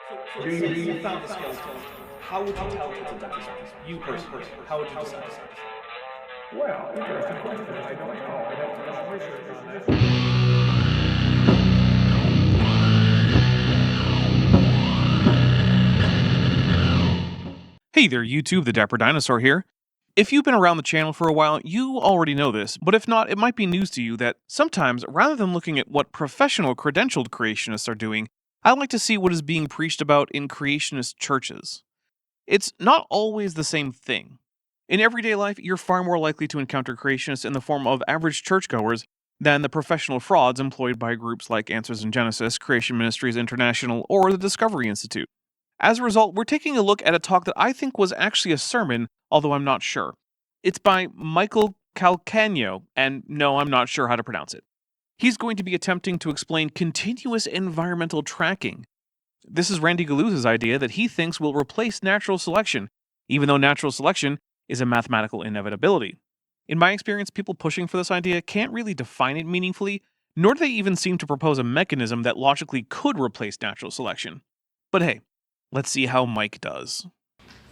Do you found the skeleton? How would you tell it's a dinosaur? You personally, how would you decide? Well, interesting question. I don't know. I'd have to do some research on that. Hey there YouTube, the Dapper Dinosaur here. If you've been around the channel for a while, you already know this, but if not, it might be news to you that sometimes, rather than looking at what professional credentialed creationists are doing, I like to see what is being preached about in creationist churches. It's not always the same thing. In everyday life, you're far more likely to encounter creationists in the form of average churchgoers than the professional frauds employed by groups like Answers in Genesis, Creation Ministries International, or the Discovery Institute. As a result, we're taking a look at a talk that I think was actually a sermon, although I'm not sure. It's by Michael Calagno, and no, I'm not sure how to pronounce it. He's going to be attempting to explain continuous environmental tracking. This is Randy Guliuzza's idea that he thinks will replace natural selection, even though natural selection is a mathematical inevitability. In my experience, people pushing for this idea can't really define it meaningfully, nor do they even seem to propose a mechanism that logically could replace natural selection. But hey, let's see how Mike does.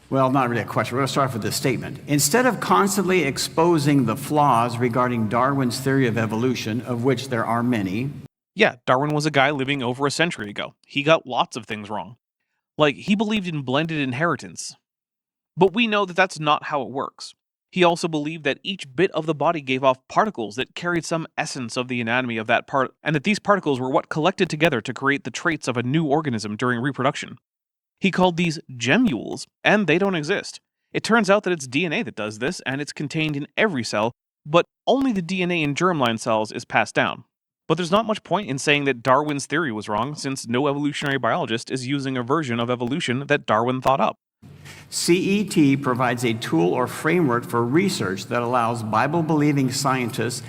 Well, not really a question. We're going to start off with this statement. Instead of constantly exposing the flaws regarding Darwin's theory of evolution, of which there are many. Yeah, Darwin was a guy living over a century ago. He got lots of things wrong. Like, he believed in blended inheritance. But we know that that's not how it works. He also believed that each bit of the body gave off particles that carried some essence of the anatomy of that part, and that these particles were what collected together to create the traits of a new organism during reproduction. He called these gemmules, and they don't exist. It turns out that it's DNA that does this, and it's contained in every cell, but only the DNA in germline cells is passed down. But there's not much point in saying that Darwin's theory was wrong, since no evolutionary biologist is using a version of evolution that Darwin thought up. CET provides a tool or framework for research that allows Bible-believing scientists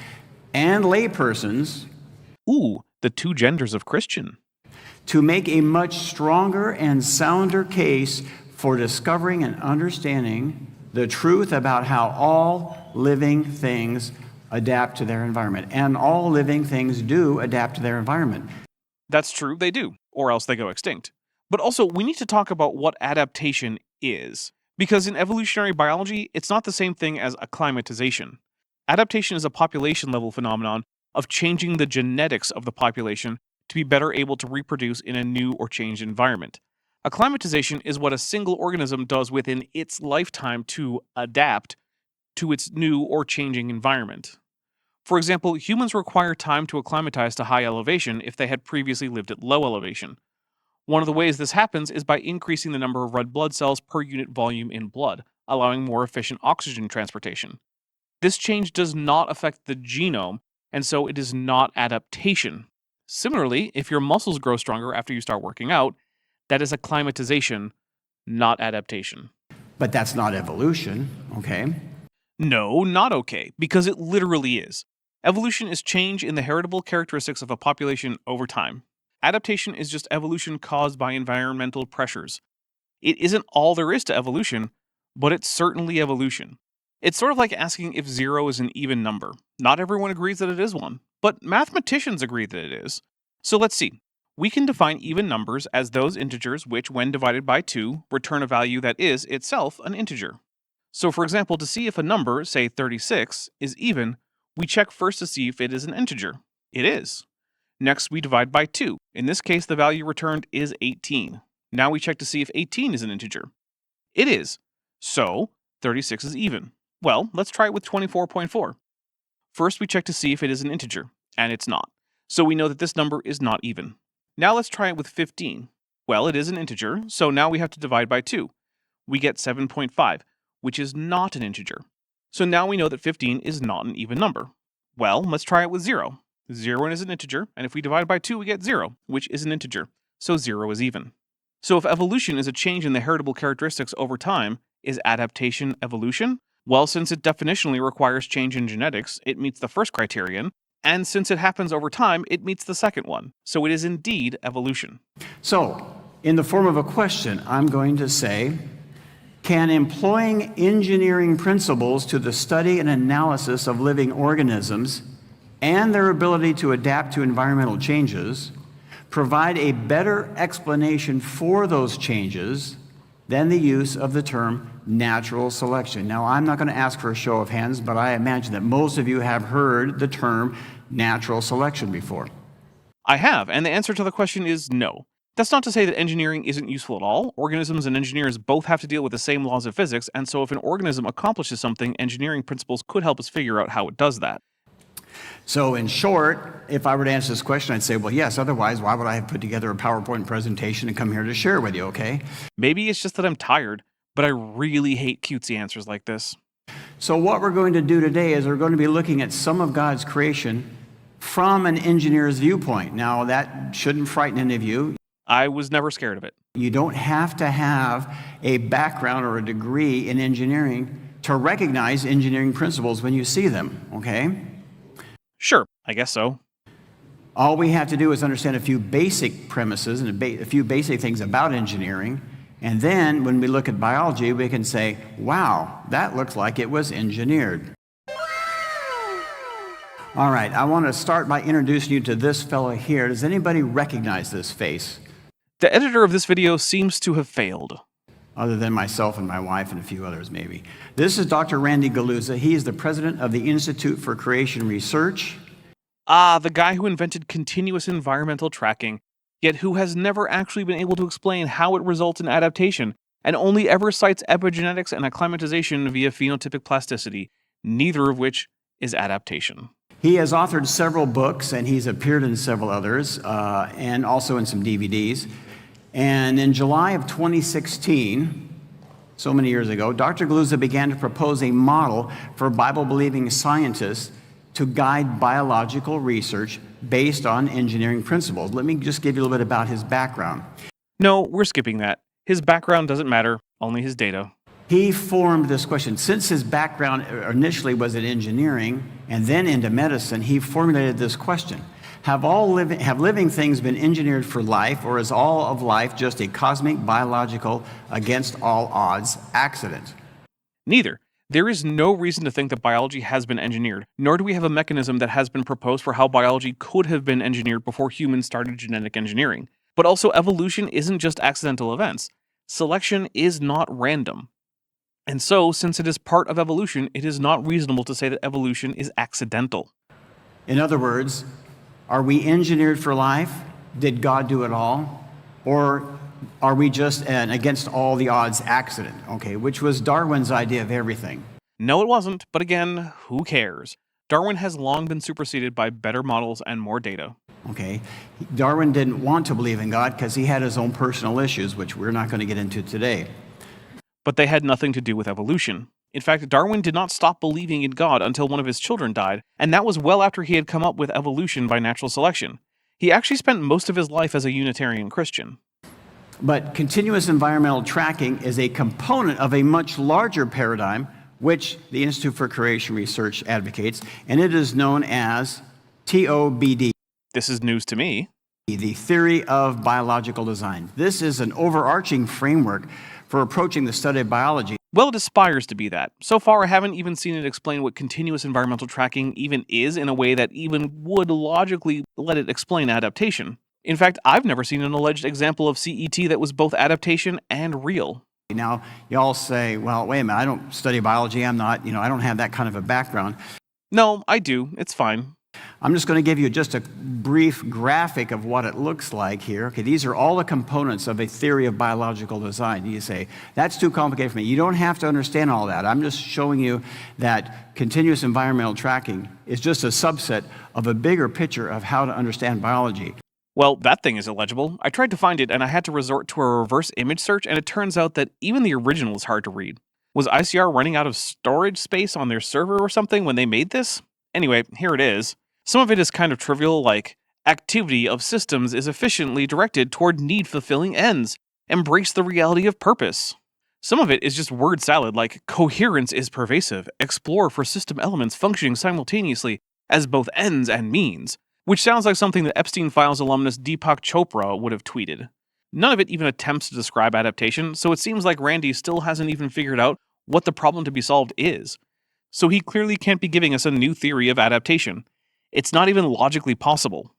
and laypersons The two genders of Christian. to make a much stronger and sounder case for discovering and understanding the truth about how all living things adapt to their environment. And all living things do adapt to their environment. That's true, they do, or else they go extinct. But also, we need to talk about what adaptation is, because in evolutionary biology, it's not the same thing as acclimatization. Adaptation is a population-level phenomenon of changing the genetics of the population to be better able to reproduce in a new or changed environment. Acclimatization is what a single organism does within its lifetime to adapt to its new or changing environment. For example, humans require time to acclimatize to high elevation if they had previously lived at low elevation. One of the ways this happens is by increasing the number of red blood cells per unit volume in blood, allowing more efficient oxygen transportation. This change does not affect the genome, and so it is not adaptation. Similarly, if your muscles grow stronger after you start working out, that is acclimatization, not adaptation. But that's not evolution, okay? No, not okay, because it literally is. Evolution is change in the heritable characteristics of a population over time. Adaptation is just evolution caused by environmental pressures. It isn't all there is to evolution, but it's certainly evolution. It's sort of like asking if 0 is an even number. Not everyone agrees that it is one, but mathematicians agree that it is. So let's see. We can define even numbers as those integers which, when divided by 2, return a value that is itself an integer. So for example, to see if a number, say 36, is even, we check first to see if it is an integer. It is. Next, we divide by 2. In this case, the value returned is 18. Now we check to see if 18 is an integer. It is. So, 36 is even. Well, let's try it with 24.4. First, we check to see if it is an integer, and it's not. So we know that this number is not even. Now let's try it with 15. Well, it is an integer, so now we have to divide by 2. We get 7.5, which is not an integer. So now we know that 15 is not an even number. Well, let's try it with 0. 0 is an integer, and if we divide by 2, we get 0, which is an integer. So 0 is even. So if evolution is a change in the heritable characteristics over time, is adaptation evolution? Well, since it definitionally requires change in genetics, it meets the first criterion, and since it happens over time, it meets the second one. So it is indeed evolution. So, in the form of a question, I'm going to say, can employing engineering principles to the study and analysis of living organisms and their ability to adapt to environmental changes provide a better explanation for those changes than the use of the term natural selection. Now, I'm not going to ask for a show of hands, but I imagine that most of you have heard the term natural selection before. I have, and the answer to the question is no. That's not to say that engineering isn't useful at all. Organisms and engineers both have to deal with the same laws of physics, and so if an organism accomplishes something, engineering principles could help us figure out how it does that. So in short, if I were to answer this question, I'd say, well, yes, otherwise, why would I have put together a PowerPoint presentation and come here to share with you, okay? Maybe it's just that I'm tired, but I really hate cutesy answers like this. So what we're going to do today is we're going to be looking at some of God's creation from an engineer's viewpoint. Now, that shouldn't frighten any of you. I was never scared of it. You don't have to have a background or a degree in engineering to recognize engineering principles when you see them, okay? Sure, I guess so. All we have to do is understand a few basic premises and a few basic things about engineering, and then when we look at biology, we can say, wow, that looks like it was engineered. All right, I want to start by introducing you to this fellow here. Does anybody recognize this face? The editor of this video seems to have failed. Other than myself and my wife and a few others, maybe. This is Dr. Randy Guliuzza. He is the president of the Institute for Creation Research. Ah, the guy who invented continuous environmental tracking, yet who has never actually been able to explain how it results in adaptation, and only ever cites epigenetics and acclimatization via phenotypic plasticity, neither of which is adaptation. He has authored several books, and he's appeared in several others, and also in some DVDs. And in July of 2016, so many years ago, Dr. Guliuzza began to propose a model for Bible-believing scientists to guide biological research based on engineering principles. Let me just give you a little bit about his background. No, we're skipping that. His background doesn't matter, only his data. He formed this question. Since his background initially was in engineering and then into medicine, he formulated this question. Have living things been engineered for life, or is all of life just a cosmic, biological, against all odds accident? Neither. There is no reason to think that biology has been engineered, nor do we have a mechanism that has been proposed for how biology could have been engineered before humans started genetic engineering. But also, evolution isn't just accidental events. Selection is not random. And so, since it is part of evolution, it is not reasonable to say that evolution is accidental. In other words, are we engineered for life? Did God do it all? Or are we just an against all the odds accident? Okay, which was Darwin's idea of everything. No, it wasn't, but again, who cares? Darwin has long been superseded by better models and more data. Okay, Darwin didn't want to believe in God because he had his own personal issues, which we're not going to get into today. But they had nothing to do with evolution. In fact, Darwin did not stop believing in God until one of his children died, and that was well after he had come up with evolution by natural selection. He actually spent most of his life as a Unitarian Christian. But continuous environmental tracking is a component of a much larger paradigm, which the Institute for Creation Research advocates, and it is known as TOBD. This is news to me. The theory of biological design. This is an overarching framework for approaching the study of biology. Well, it aspires to be that. So far, I haven't even seen it explain what continuous environmental tracking even is in a way that even would logically let it explain adaptation. In fact, I've never seen an alleged example of CET that was both adaptation and real. Now, y'all say, well, wait a minute, I don't study biology, I don't have that kind of a background. No, I do. It's fine. I'm just going to give you just a brief graphic of what it looks like here. Okay, these are all the components of a theory of biological design. You say, that's too complicated for me. You don't have to understand all that. I'm just showing you that continuous environmental tracking is just a subset of a bigger picture of how to understand biology. Well, that thing is illegible. I tried to find it and I had to resort to a reverse image search, and it turns out that even the original is hard to read. Was ICR running out of storage space on their server or something when they made this? Anyway, here it is. Some of it is kind of trivial, like, activity of systems is efficiently directed toward need-fulfilling ends. Embrace the reality of purpose. Some of it is just word salad, like, coherence is pervasive. Explore for system elements functioning simultaneously as both ends and means, which sounds like something that Epstein Files alumnus Deepak Chopra would have tweeted. None of it even attempts to describe adaptation, so it seems like Randy still hasn't even figured out what the problem to be solved is. So he clearly can't be giving us a new theory of adaptation. It's not even logically possible.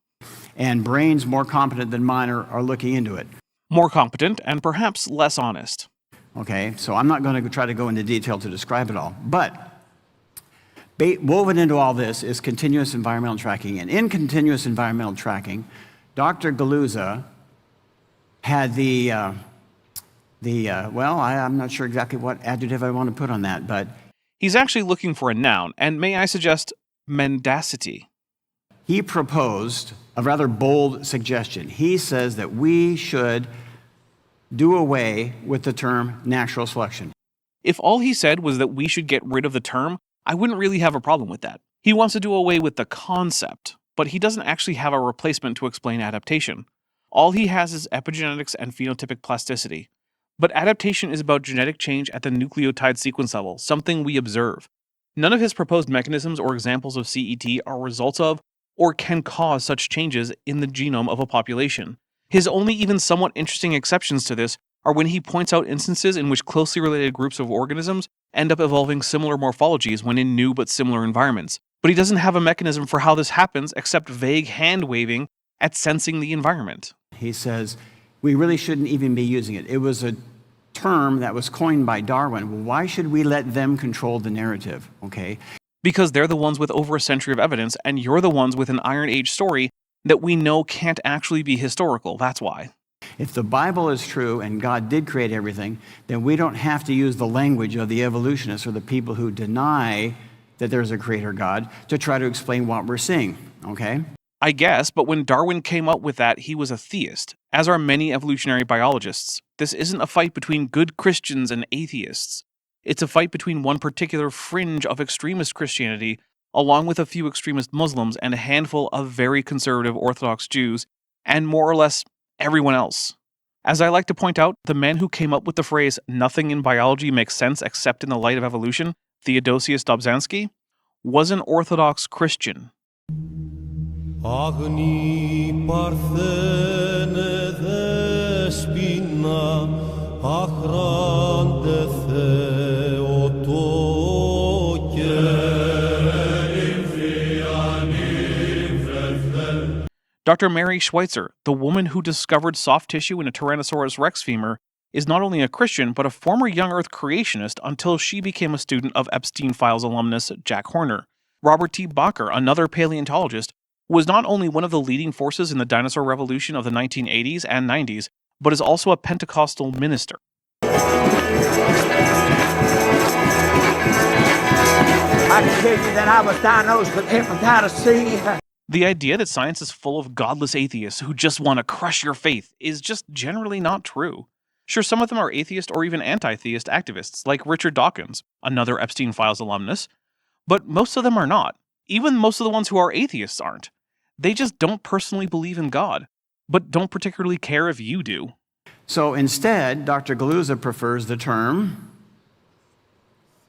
and brains more competent than mine are looking into it. More competent and perhaps less honest. Okay, so I'm not going to try to go into detail to describe it all. But woven into all this is continuous environmental tracking. And in continuous environmental tracking, Dr. Guliuzza had I'm not sure exactly what adjective I want to put on that, but He's actually looking for a noun, and may I suggest mendacity? he proposed a rather bold suggestion. He says that we should do away with the term natural selection. If all he said was that we should get rid of the term, I wouldn't really have a problem with that. He wants to do away with the concept, but he doesn't actually have a replacement to explain adaptation. All he has is epigenetics and phenotypic plasticity. But adaptation is about genetic change at the nucleotide sequence level, something we observe. None of his proposed mechanisms or examples of CET are results of or can cause such changes in the genome of a population. His only even somewhat interesting exceptions to this are when he points out instances in which closely related groups of organisms end up evolving similar morphologies when in new but similar environments. But he doesn't have a mechanism for how this happens except vague hand-waving at sensing the environment. He says we really shouldn't even be using it. It was a term that was coined by Darwin. Well, why should we let them control the narrative? Okay. Because they're the ones with over a century of evidence, and you're the ones with an Iron Age story that we know can't actually be historical. That's why. If the Bible is true and God did create everything, then we don't have to use the language of the evolutionists or the people who deny that there's a creator God to try to explain what we're seeing, okay? I guess, but when Darwin came up with that, he was a theist, as are many evolutionary biologists. This isn't a fight between good Christians and atheists. It's a fight between one particular fringe of extremist Christianity, along with a few extremist Muslims and a handful of very conservative Orthodox Jews, and more or less everyone else. As I like to point out, the man who came up with the phrase, "nothing in biology makes sense except in the light of evolution," Theodosius Dobzhansky, was an Orthodox Christian. Agni parthene despina achrante Dr. Mary Schweitzer, the woman who discovered soft tissue in a Tyrannosaurus rex femur, is not only a Christian, but a former young Earth creationist until she became a student of Epstein Files alumnus Jack Horner. Robert T. Bacher, another paleontologist, was not only one of the leading forces in the dinosaur revolution of the 1980s and 90s, but is also a Pentecostal minister. I can tell you that I was diagnosed with hepatitis C. The idea that science is full of godless atheists who just want to crush your faith is just generally not true. Sure, some of them are atheist or even anti-theist activists, like Richard Dawkins, another Epstein Files alumnus, but most of them are not. Even most of the ones who are atheists aren't. They just don't personally believe in God, but don't particularly care if you do. So instead, Dr. Guliuzza prefers the term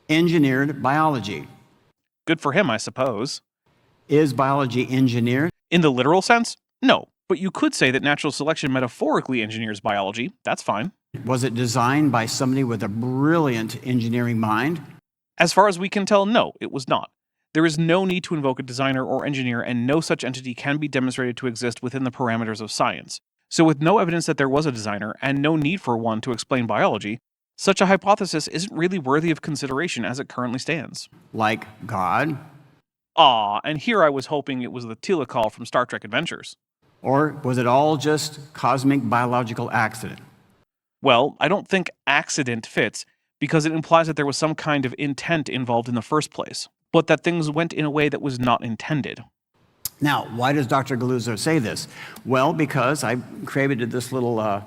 engineered biology. Good for him, I suppose. Is biology engineered? In the literal sense, no. But you could say that natural selection metaphorically engineers biology. That's fine. Was it designed by somebody with a brilliant engineering mind? As far as we can tell, no, it was not. There is no need to invoke a designer or engineer, and no such entity can be demonstrated to exist within the parameters of science. So with no evidence that there was a designer, and no need for one to explain biology, such a hypothesis isn't really worthy of consideration as it currently stands. Like God? And here I was hoping it was the Tila call from Star Trek Adventures. Or was it all just cosmic biological accident? Well, I don't think accident fits, because it implies that there was some kind of intent involved in the first place, but that things went in a way that was not intended. Now, why does Dr. Guliuzza say this? Well, because I created this little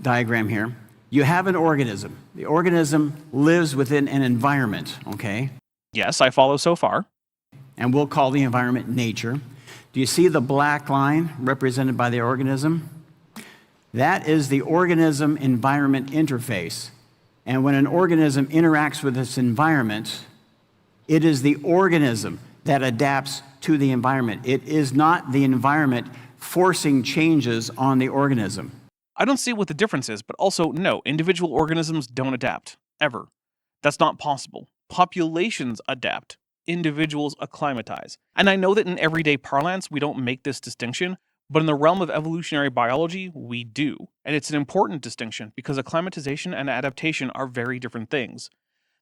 diagram here. You have an organism. The organism lives within an environment, okay? Yes, I follow so far. And we'll call the environment nature. Do you see the black line represented by the organism? That is the organism-environment interface. And when an organism interacts with its environment, it is the organism that adapts to the environment. It is not the environment forcing changes on the organism. I don't see what the difference is, but also, no, individual organisms don't adapt. Ever. That's not possible. Populations adapt. individuals acclimatize. And I know that in everyday parlance, we don't make this distinction, but in the realm of evolutionary biology, we do. And it's an important distinction because acclimatization and adaptation are very different things.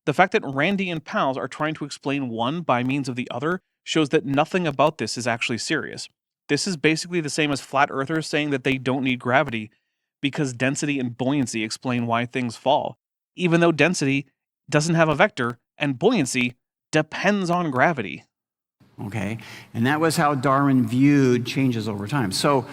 The fact that Randy and pals are trying to explain one by means of the other shows that nothing about this is actually serious. This is basically the same as flat earthers saying that they don't need gravity because density and buoyancy explain why things fall, even though density doesn't have a vector and buoyancy depends on gravity. Okay, and that was how Darwin viewed changes over time. So,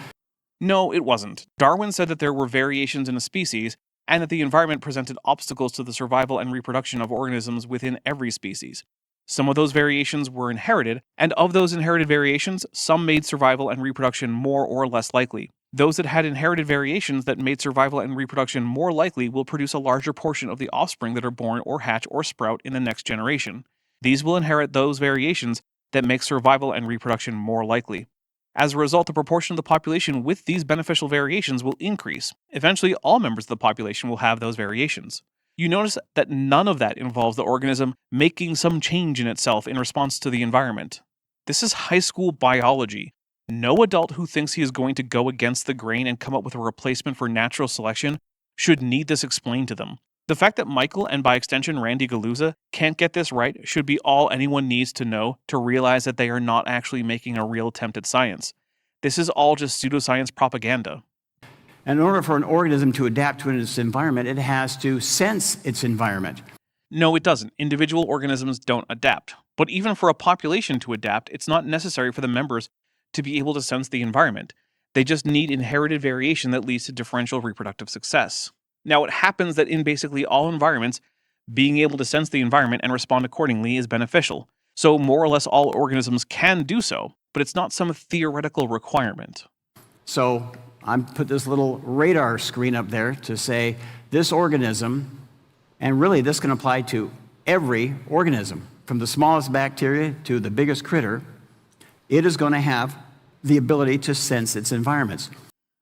no, it wasn't. Darwin said that there were variations in a species and that the environment presented obstacles to the survival and reproduction of organisms within every species. Some of those variations were inherited, and of those inherited variations, some made survival and reproduction more or less likely. Those that had inherited variations that made survival and reproduction more likely will produce a larger portion of the offspring that are born or hatch or sprout in the next generation. These will inherit those variations that make survival and reproduction more likely. As a result, the proportion of the population with these beneficial variations will increase. Eventually, all members of the population will have those variations. You notice that none of that involves the organism making some change in itself in response to the environment. This is high school biology. No adult who thinks he is going to go against the grain and come up with a replacement for natural selection should need this explained to them. The fact that Michael, and by extension Randy Guliuzza, can't get this right should be all anyone needs to know to realize that they are not actually making a real attempt at science. This is all just pseudoscience propaganda. in order for an organism to adapt to its environment, it has to sense its environment. No, it doesn't. Individual organisms don't adapt. But even for a population to adapt, it's not necessary for the members to be able to sense the environment. They just need inherited variation that leads to differential reproductive success. Now, it happens that in basically all environments, being able to sense the environment and respond accordingly is beneficial. So more or less all organisms can do so, but it's not some theoretical requirement. So I put this little radar screen up there to say this organism, and really this can apply to every organism, from the smallest bacteria to the biggest critter, it is going to have the ability to sense its environments.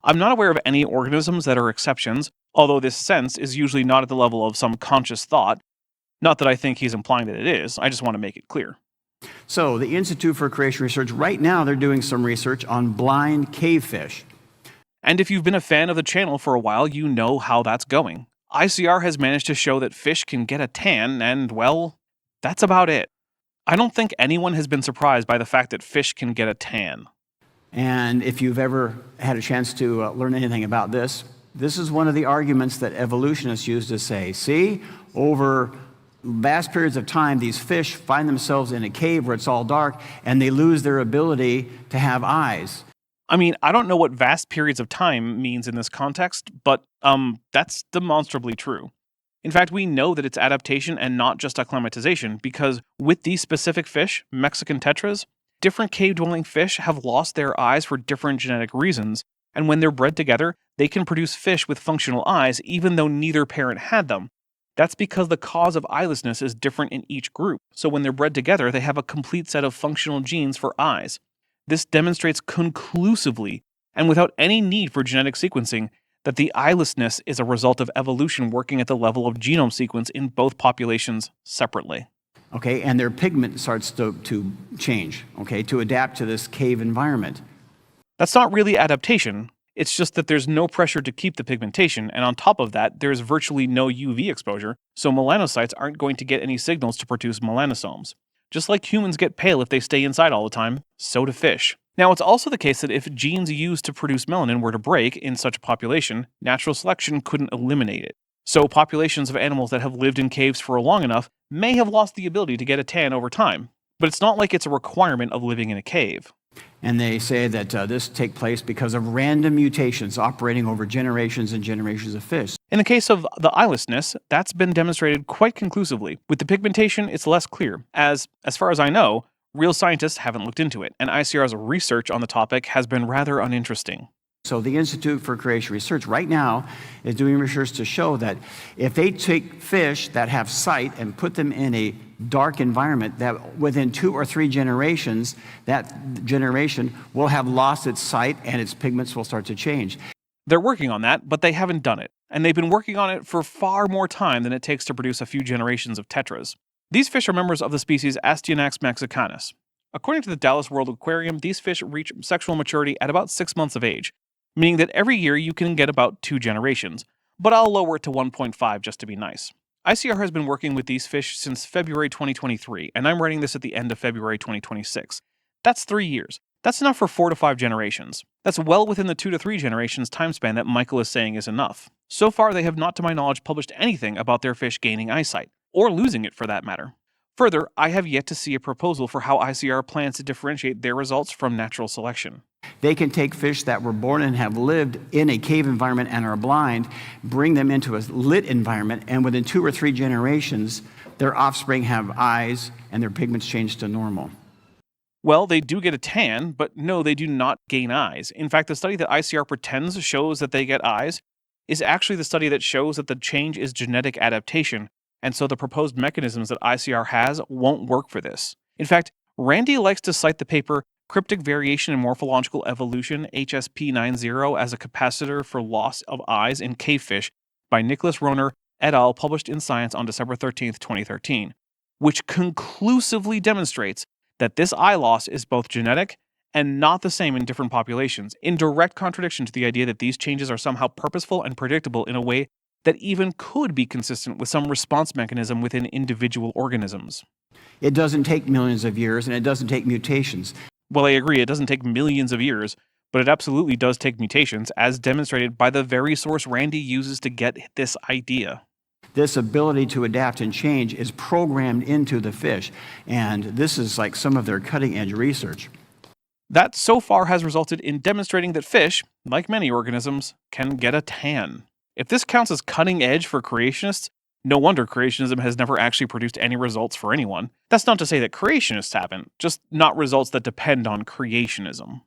I'm not aware of any organisms that are exceptions, although this sense is usually not at the level of some conscious thought. Not that I think he's implying that it is, I just want to make it clear. So the Institute for Creation Research, right now they're doing some research on blind cavefish. And if you've been a fan of the channel for a while, you know how that's going. ICR has managed to show that fish can get a tan, and well, that's about it. I don't think anyone has been surprised by the fact that fish can get a tan. And if you've ever had a chance to learn anything about this, this is one of the arguments that evolutionists use to say, see, over vast periods of time, these fish find themselves in a cave where it's all dark, and they lose their ability to have eyes. I mean, I don't know what vast periods of time means in this context, but that's demonstrably true. In fact, we know that it's adaptation and not just acclimatization, because with these specific fish, Mexican tetras, different cave-dwelling fish have lost their eyes for different genetic reasons, and when they're bred together, they can produce fish with functional eyes even though neither parent had them. That's because the cause of eyelessness is different in each group, so when they're bred together, they have a complete set of functional genes for eyes. This demonstrates conclusively, and without any need for genetic sequencing, that the eyelessness is a result of evolution working at the level of genome sequence in both populations separately. Okay, and their pigment starts to change, okay, to adapt to this cave environment. That's not really adaptation. It's just that there's no pressure to keep the pigmentation, and on top of that, there's virtually no UV exposure, so melanocytes aren't going to get any signals to produce melanosomes. Just like humans get pale if they stay inside all the time, so do fish. Now, it's also the case that if genes used to produce melanin were to break in such a population, natural selection couldn't eliminate it. So populations of animals that have lived in caves for long enough may have lost the ability to get a tan over time, but it's not like it's a requirement of living in a cave. And they say that this takes place because of random mutations operating over generations and generations of fish. In the case of the eyelessness, that's been demonstrated quite conclusively. With the pigmentation, it's less clear, as far as I know, real scientists haven't looked into it, and ICR's research on the topic has been rather uninteresting. So the Institute for Creation Research right now is doing research to show that if they take fish that have sight and put them in a dark environment, that within 2 or 3 generations, that generation will have lost its sight and its pigments will start to change. They're working on that, but they haven't done it. And they've been working on it for far more time than it takes to produce a few generations of tetras. These fish are members of the species Astyanax mexicanus. According to the Dallas World Aquarium, these fish reach sexual maturity at about 6 months of age, meaning that every year you can get about 2 generations, but I'll lower it to 1.5 just to be nice. ICR has been working with these fish since February 2023, and I'm writing this at the end of February 2026. That's 3 years. That's enough for 4 to 5 generations. That's well within the 2 to 3 generations time span that Michael is saying is enough. So far, they have not, to my knowledge, published anything about their fish gaining eyesight, or losing it for that matter. Further, I have yet to see a proposal for how ICR plans to differentiate their results from natural selection. They can take fish that were born and have lived in a cave environment and are blind, bring them into a lit environment, and within 2 or 3 generations, their offspring have eyes and their pigments change to normal. Well, they do get a tan, but no, they do not gain eyes. In fact, the study that ICR pretends shows that they get eyes is actually the study that shows that the change is genetic adaptation, and so the proposed mechanisms that ICR has won't work for this. In fact, Randy likes to cite the paper Cryptic Variation in Morphological Evolution, HSP90, as a capacitor for loss of eyes in cavefish by Nicholas Rohner et al., published in Science on December 13, 2013, which conclusively demonstrates that this eye loss is both genetic and not the same in different populations, in direct contradiction to the idea that these changes are somehow purposeful and predictable in a way that even could be consistent with some response mechanism within individual organisms. It doesn't take millions of years, and it doesn't take mutations. Well, I agree, it doesn't take millions of years, but it absolutely does take mutations, as demonstrated by the very source Randy uses to get this idea. This ability to adapt and change is programmed into the fish, and this is like some of their cutting-edge research. That so far has resulted in demonstrating that fish, like many organisms, can get a tan. If this counts as cutting edge for creationists, no wonder creationism has never actually produced any results for anyone. That's not to say that creationists haven't, just not results that depend on creationism.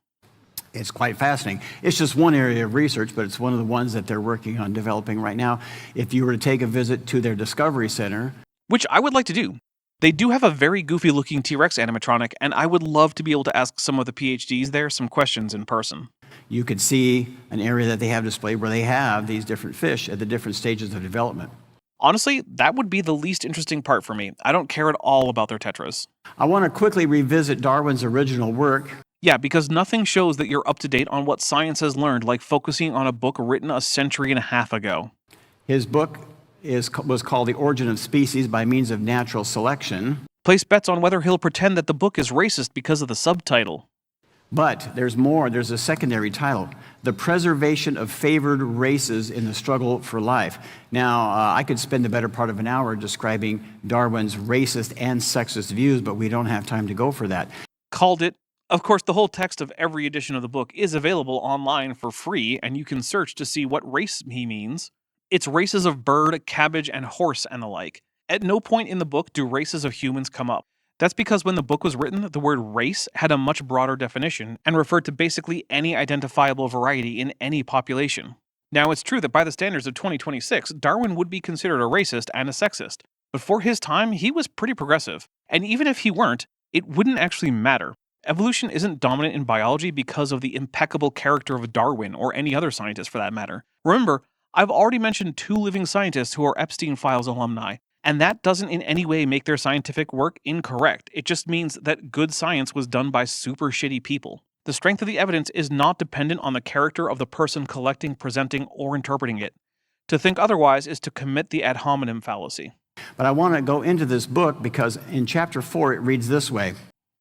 It's quite fascinating. It's just one area of research, but it's one of the ones that they're working on developing right now. If you were to take a visit to their Discovery Center, which I would like to do. They do have a very goofy-looking T-Rex animatronic, and I would love to be able to ask some of the PhDs there some questions in person. You could see an area that they have displayed where they have these different fish at the different stages of development. Honestly, that would be the least interesting part for me. I don't care at all about their tetras. I want to quickly revisit Darwin's original work. Yeah, because nothing shows that you're up to date on what science has learned like focusing on a book written a century and a half ago. His book was called The Origin of Species by Means of Natural Selection. Place bets on whether he'll pretend that the book is racist because of the subtitle. But there's more. There's a secondary title, The Preservation of Favored Races in the Struggle for Life. Now, I could spend the better part of an hour describing Darwin's racist and sexist views, but we don't have time to go for that. Called it. Of course, the whole text of every edition of the book is available online for free, and you can search to see what race he means. It's races of bird, cabbage, and horse and the like. At no point in the book do races of humans come up. That's because when the book was written, the word race had a much broader definition and referred to basically any identifiable variety in any population. Now, it's true that by the standards of 2026, Darwin would be considered a racist and a sexist, but for his time, he was pretty progressive. And even if he weren't, it wouldn't actually matter. Evolution isn't dominant in biology because of the impeccable character of Darwin or any other scientist for that matter. Remember, I've already mentioned 2 living scientists who are Epstein Files alumni, and that doesn't in any way make their scientific work incorrect. It just means that good science was done by super shitty people. The strength of the evidence is not dependent on the character of the person collecting, presenting, or interpreting it. To think otherwise is to commit the ad hominem fallacy. But I want to go into this book because in chapter 4 it reads this way.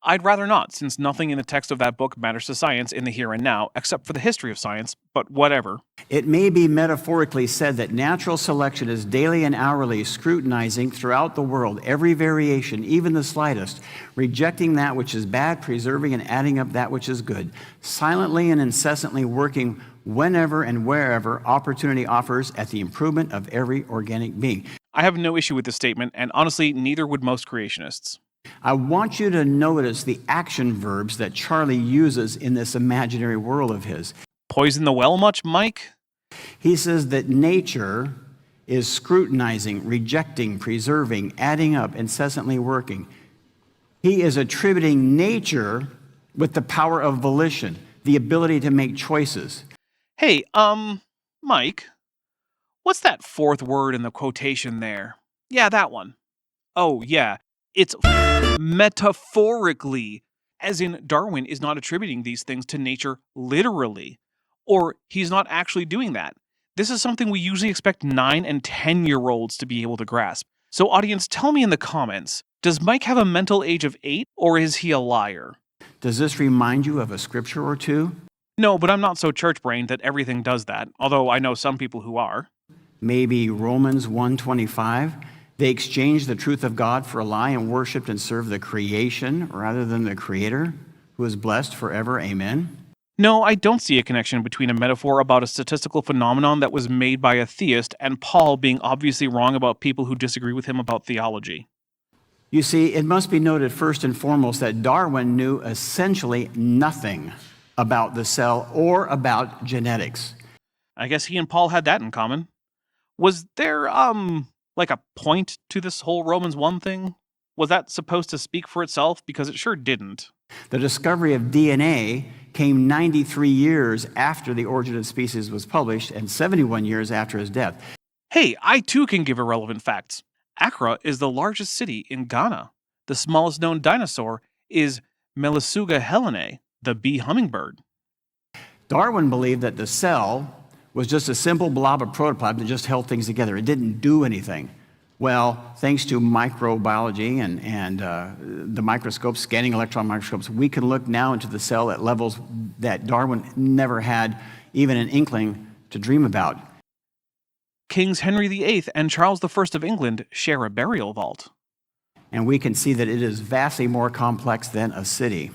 I'd rather not, since nothing in the text of that book matters to science in the here and now, except for the history of science, but whatever. It may be metaphorically said that natural selection is daily and hourly scrutinizing throughout the world every variation, even the slightest, rejecting that which is bad, preserving and adding up that which is good, silently and incessantly working whenever and wherever opportunity offers at the improvement of every organic being. I have no issue with this statement, and honestly, neither would most creationists. I want you to notice the action verbs that Charlie uses in this imaginary world of his. Poison the well much, Mike? He says that nature is scrutinizing, rejecting, preserving, adding up, incessantly working. He is attributing nature with the power of volition, the ability to make choices. Hey, Mike, what's that 4th word in the quotation there? Yeah, that one. Oh, yeah. It's metaphorically, as in Darwin is not attributing these things to nature literally, or he's not actually doing that. This is something we usually expect 9 and 10-year-olds to be able to grasp. So audience, tell me in the comments, does Mike have a mental age of 8, or is he a liar? Does this remind you of a scripture or two? No, but I'm not so church-brained that everything does that, although I know some people who are. Maybe Romans 1:25? They exchanged the truth of God for a lie and worshiped and served the creation rather than the Creator, who is blessed forever. Amen? No, I don't see a connection between a metaphor about a statistical phenomenon that was made by a theist and Paul being obviously wrong about people who disagree with him about theology. You see, it must be noted first and foremost that Darwin knew essentially nothing about the cell or about genetics. I guess he and Paul had that in common. Was there, like a point to this whole Romans 1 thing? Was that supposed to speak for itself? Because it sure didn't. The discovery of DNA came 93 years after The Origin of Species was published and 71 years after his death. Hey, I too can give irrelevant facts. Accra is the largest city in Ghana. The smallest known dinosaur is Melisuga helenae, the bee hummingbird. Darwin believed that the cell was just a simple blob of protoplasm that just held things together. It didn't do anything. Well, thanks to microbiology and the microscopes, scanning electron microscopes, we can look now into the cell at levels that Darwin never had even an inkling to dream about. Kings Henry VIII and Charles I of England share a burial vault. And we can see that it is vastly more complex than a city.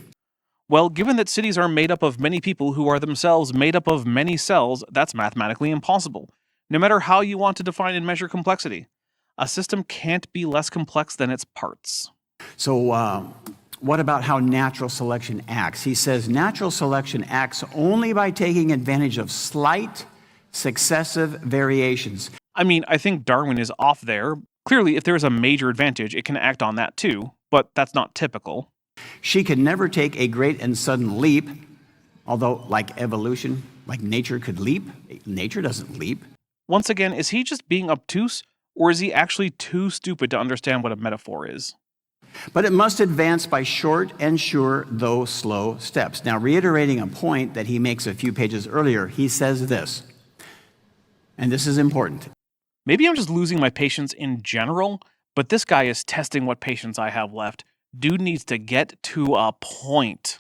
Well, given that cities are made up of many people who are themselves made up of many cells, that's mathematically impossible, no matter how you want to define and measure complexity. A system can't be less complex than its parts. So what about how natural selection acts? He says natural selection acts only by taking advantage of slight, successive variations. I mean, I think Darwin is off there. Clearly, if there is a major advantage, it can act on that too, but that's not typical. She can never take a great and sudden leap, although like evolution, like nature could leap, nature doesn't leap. Once again, is he just being obtuse, or is he actually too stupid to understand what a metaphor is? But it must advance by short and sure, though slow steps. Now, reiterating a point that he makes a few pages earlier, he says this, and this is important. Maybe I'm just losing my patience in general, but this guy is testing what patience I have left. Dude needs to get to a point.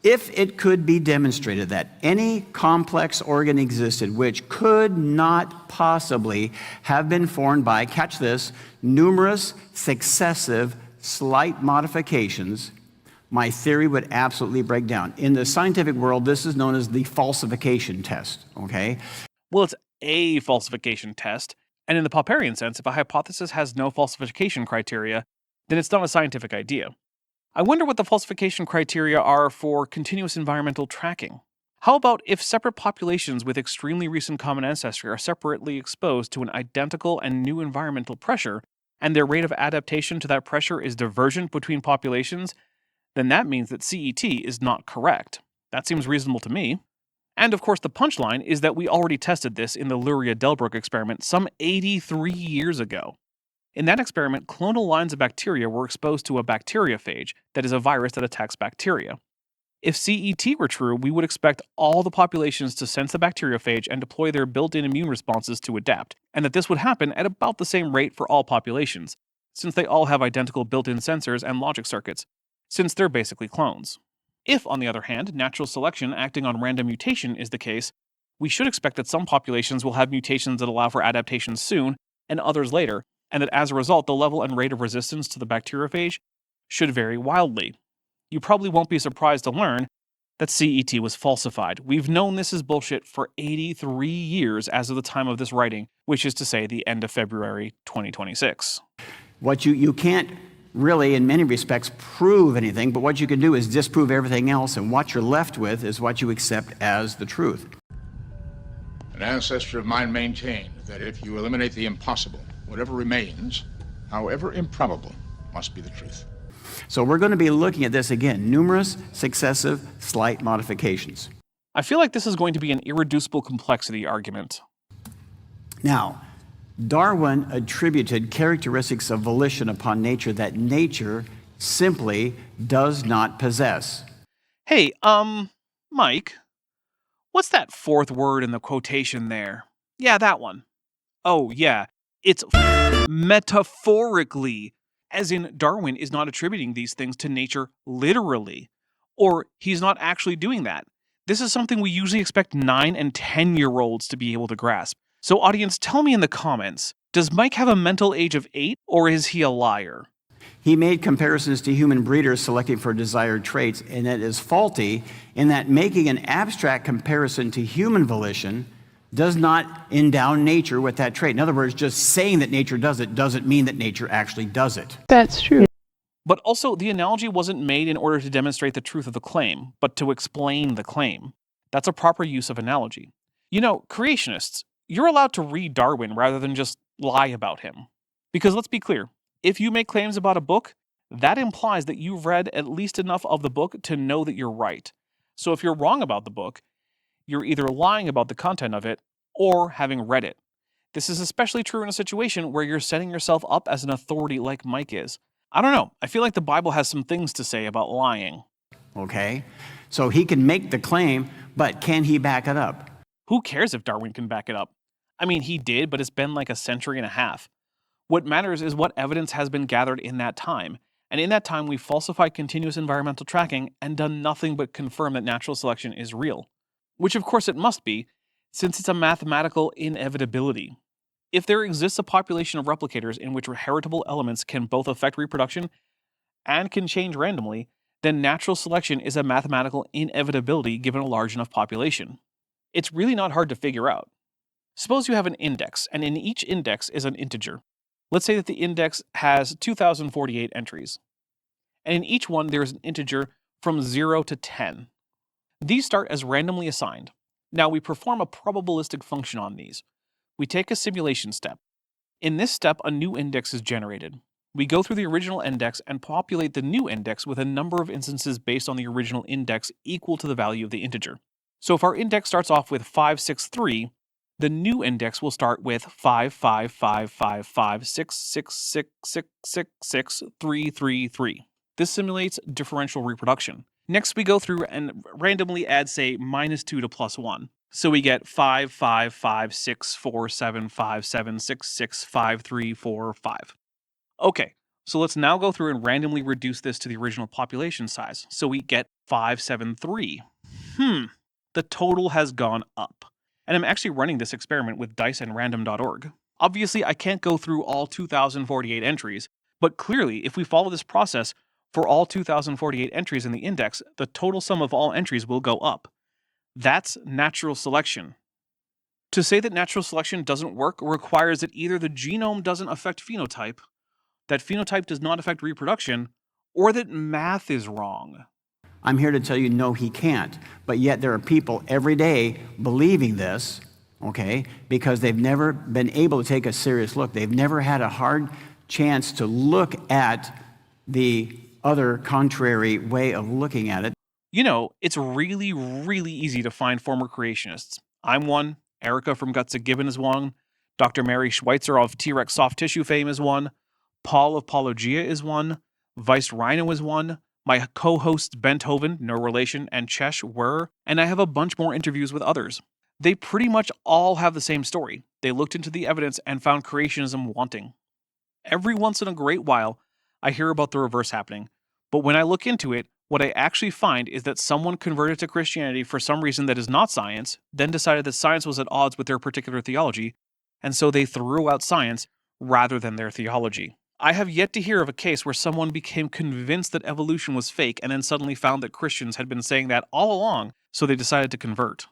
If it could be demonstrated that any complex organ existed which could not possibly have been formed by, catch this, numerous successive slight modifications, my theory would absolutely break down. In the scientific world, this is known as the falsification test, okay? Well, it's a falsification test, and in the Popperian sense, if a hypothesis has no falsification criteria, then it's not a scientific idea. I wonder what the falsification criteria are for continuous environmental tracking. How about if separate populations with extremely recent common ancestry are separately exposed to an identical and new environmental pressure, and their rate of adaptation to that pressure is divergent between populations, then that means that CET is not correct. That seems reasonable to me. And of course the punchline is that we already tested this in the Luria-Delbruck experiment some 83 years ago. In that experiment, clonal lines of bacteria were exposed to a bacteriophage, that is a virus that attacks bacteria. If CET were true, we would expect all the populations to sense the bacteriophage and deploy their built-in immune responses to adapt, and that this would happen at about the same rate for all populations, since they all have identical built-in sensors and logic circuits, since they're basically clones. If, on the other hand, natural selection acting on random mutation is the case, we should expect that some populations will have mutations that allow for adaptation soon, and others later, and that as a result, the level and rate of resistance to the bacteriophage should vary wildly. You probably won't be surprised to learn that CET was falsified. We've known this is bullshit for 83 years as of the time of this writing, which is to say the end of February 2026. What you can't really, in many respects, prove anything, but what you can do is disprove everything else, and what you're left with is what you accept as the truth. An ancestor of mine maintained that if you eliminate the impossible, whatever remains, however improbable, must be the truth. So we're going to be looking at this again, numerous successive slight modifications. I feel like this is going to be an irreducible complexity argument. Now, Darwin attributed characteristics of volition upon nature that nature simply does not possess. Hey, Mike, what's that fourth word in the quotation there? Yeah, that one. Oh, yeah, it's metaphorically, as in Darwin is not attributing these things to nature literally, or he's not actually doing that. This is something we usually expect 9 and 10-year-olds to be able to grasp. So audience, tell me in the comments, does Mike have a mental age of 8, or is he a liar? He made comparisons to human breeders selecting for desired traits, and it is faulty in that making an abstract comparison to human volition does not endow nature with that trait. In other words, just saying that nature does it doesn't mean that nature actually does it. That's true. But also, the analogy wasn't made in order to demonstrate the truth of the claim, but to explain the claim. That's a proper use of analogy. You know, creationists, you're allowed to read Darwin rather than just lie about him. Because let's be clear, if you make claims about a book, that implies that you've read at least enough of the book to know that you're right. So if you're wrong about the book, you're either lying about the content of it or having read it. This is especially true in a situation where you're setting yourself up as an authority like Mike is. I don't know. I feel like the Bible has some things to say about lying. Okay? So he can make the claim, but can he back it up? Who cares if Darwin can back it up? I mean, he did, but it's been like a century and a half. What matters is what evidence has been gathered in that time. And in that time, we've falsified continuous environmental tracking and done nothing but confirm that natural selection is real. Which of course it must be, since it's a mathematical inevitability. If there exists a population of replicators in which heritable elements can both affect reproduction and can change randomly, then natural selection is a mathematical inevitability given a large enough population. It's really not hard to figure out. Suppose you have an index, and in each index is an integer. Let's say that the index has 2048 entries. And in each one there is an integer from 0 to 10. These start as randomly assigned. Now we perform a probabilistic function on these. We take a simulation step. In this step, a new index is generated. We go through the original index and populate the new index with a number of instances based on the original index equal to the value of the integer. So if our index starts off with 563, the new index will start with 555555666666333. This simulates differential reproduction. Next, we go through and randomly add, say, -2 to +1. So we get 555647576653445. Okay, so let's now go through and randomly reduce this to the original population size. So we get 573. The total has gone up. And I'm actually running this experiment with dice and random.org. Obviously, I can't go through all 2048 entries, but clearly, if we follow this process, for all 2048 entries in the index, the total sum of all entries will go up. That's natural selection. To say that natural selection doesn't work requires that either the genome doesn't affect phenotype, that phenotype does not affect reproduction, or that math is wrong. I'm here to tell you, no, he can't. But yet there are people every day believing this, okay, because they've never been able to take a serious look. They've never had a hard chance to look at the other contrary way of looking at it. You know, it's really, really easy to find former creationists. I'm one, Erica from Guts of Gibbon is one, Dr. Mary Schweitzer of T-Rex soft tissue fame is one, Paul of Paulogia is one, Vice Rhino is one, my co-hosts Benthoven, no relation, and Chesh were, and I have a bunch more interviews with others. They pretty much all have the same story. They looked into the evidence and found creationism wanting. Every once in a great while, I hear about the reverse happening, but when I look into it, what I actually find is that someone converted to Christianity for some reason that is not science, then decided that science was at odds with their particular theology, and so they threw out science rather than their theology. I have yet to hear of a case where someone became convinced that evolution was fake and then suddenly found that Christians had been saying that all along, so they decided to convert.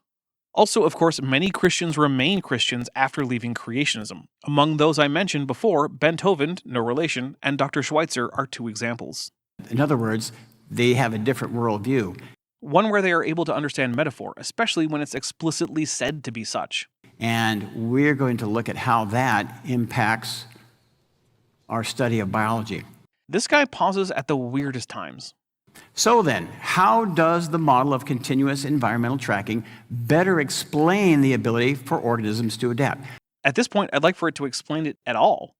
Also, of course, many Christians remain Christians after leaving creationism. Among those I mentioned before, Benthoven, no relation, and Dr. Schweitzer are two examples. In other words, they have a different worldview. One where they are able to understand metaphor, especially when it's explicitly said to be such. And we're going to look at how that impacts our study of biology. This guy pauses at the weirdest times. So then, how does the model of continuous environmental tracking better explain the ability for organisms to adapt? At this point, I'd like for it to explain it at all.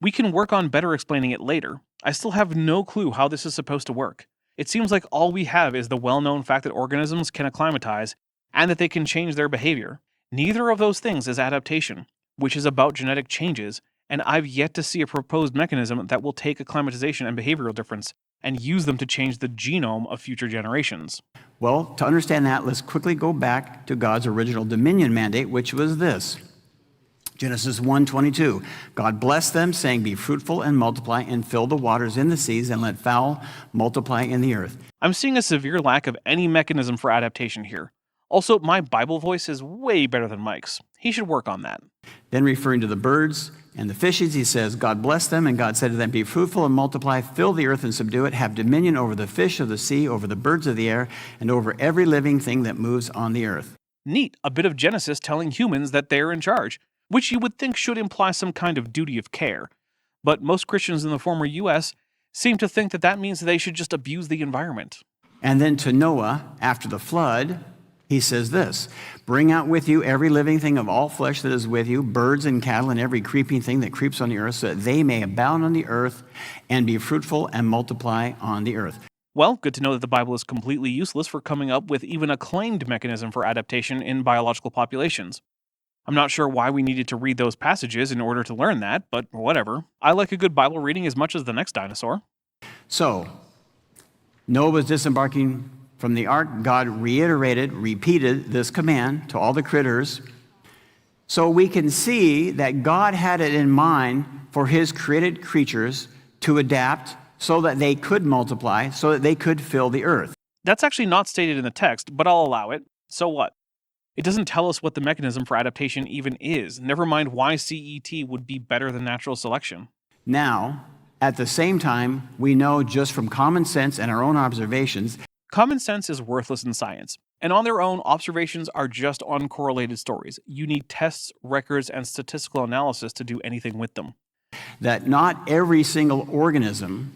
We can work on better explaining it later. I still have no clue how this is supposed to work. It seems like all we have is the well-known fact that organisms can acclimatize and that they can change their behavior. Neither of those things is adaptation, which is about genetic changes, and I've yet to see a proposed mechanism that will take acclimatization and behavioral difference and use them to change the genome of future generations. Well, to understand that, let's quickly go back to God's original dominion mandate, which was this. Genesis 1:22, God blessed them, saying, be fruitful and multiply and fill the waters in the seas and let fowl multiply in the earth. I'm seeing a severe lack of any mechanism for adaptation here. Also, my Bible voice is way better than Mike's. He should work on that. Then referring to the birds and the fishes, he says, God blessed them, and God said to them, be fruitful and multiply, fill the earth and subdue it, have dominion over the fish of the sea, over the birds of the air, and over every living thing that moves on the earth. Neat, a bit of Genesis telling humans that they're in charge, which you would think should imply some kind of duty of care. But most Christians in the former U.S. seem to think that that means they should just abuse the environment. And then to Noah, after the flood, he says this, bring out with you every living thing of all flesh that is with you, birds and cattle and every creeping thing that creeps on the earth, so that they may abound on the earth and be fruitful and multiply on the earth. Well, good to know that the Bible is completely useless for coming up with even a claimed mechanism for adaptation in biological populations. I'm not sure why we needed to read those passages in order to learn that, but whatever. I like a good Bible reading as much as the next dinosaur. So, Noah was disembarking from the ark. God repeated this command to all the critters. So we can see that God had it in mind for his created creatures to adapt so that they could multiply, so that they could fill the earth. That's actually not stated in the text, but I'll allow it. So what? It doesn't tell us what the mechanism for adaptation even is, never mind why CET would be better than natural selection. Now, at the same time, we know just from common sense and our own observations. Common sense is worthless in science, and on their own, observations are just uncorrelated stories. You need tests, records, and statistical analysis to do anything with them. That not every single organism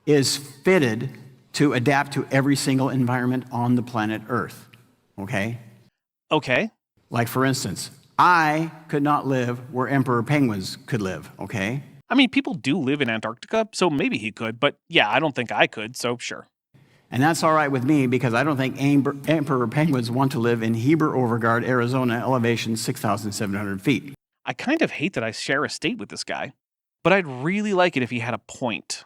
is fitted to adapt to every single environment on the planet Earth, okay? Okay. Like, for instance, I could not live where emperor penguins could live, okay? I mean, people do live in Antarctica, so maybe he could, but yeah, I don't think I could, so sure. And that's all right with me because I don't think emperor penguins want to live in Heber Overgaard, Arizona, elevation 6,700 feet. I kind of hate that I share a state with this guy, but I'd really like it if he had a point.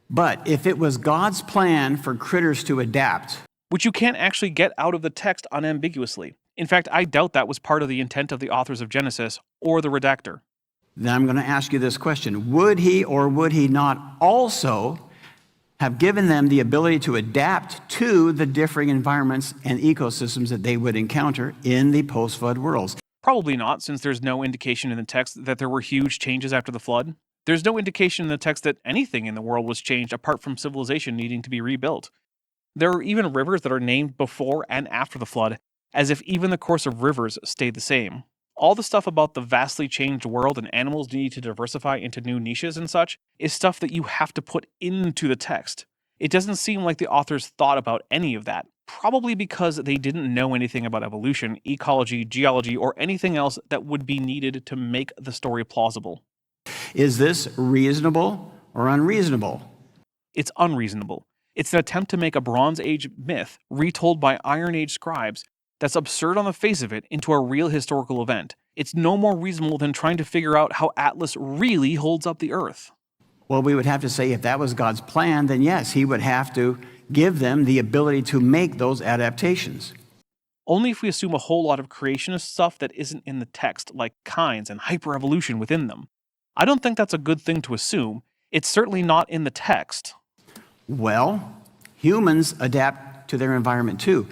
But if it was God's plan for critters to adapt, which you can't actually get out of the text unambiguously. In fact, I doubt that was part of the intent of the authors of Genesis or the redactor. Then I'm going to ask you this question. Would he or would he not also have given them the ability to adapt to the differing environments and ecosystems that they would encounter in the post-flood worlds? Probably not, since there's no indication in the text that there were huge changes after the flood. There's no indication in the text that anything in the world was changed apart from civilization needing to be rebuilt. There are even rivers that are named before and after the flood, as if even the course of rivers stayed the same. All the stuff about the vastly changed world and animals need to diversify into new niches and such is stuff that you have to put into the text. It doesn't seem like the authors thought about any of that, probably because they didn't know anything about evolution, ecology, geology, or anything else that would be needed to make the story plausible. Is this reasonable or unreasonable? It's unreasonable. It's an attempt to make a Bronze Age myth retold by Iron Age scribes that's absurd on the face of it into a real historical event. It's no more reasonable than trying to figure out how Atlas really holds up the Earth. Well, we would have to say if that was God's plan, then yes, he would have to give them the ability to make those adaptations. Only if we assume a whole lot of creationist stuff that isn't in the text, like kinds and hyperevolution within them. I don't think that's a good thing to assume. It's certainly not in the text. Well, humans adapt to their environment too.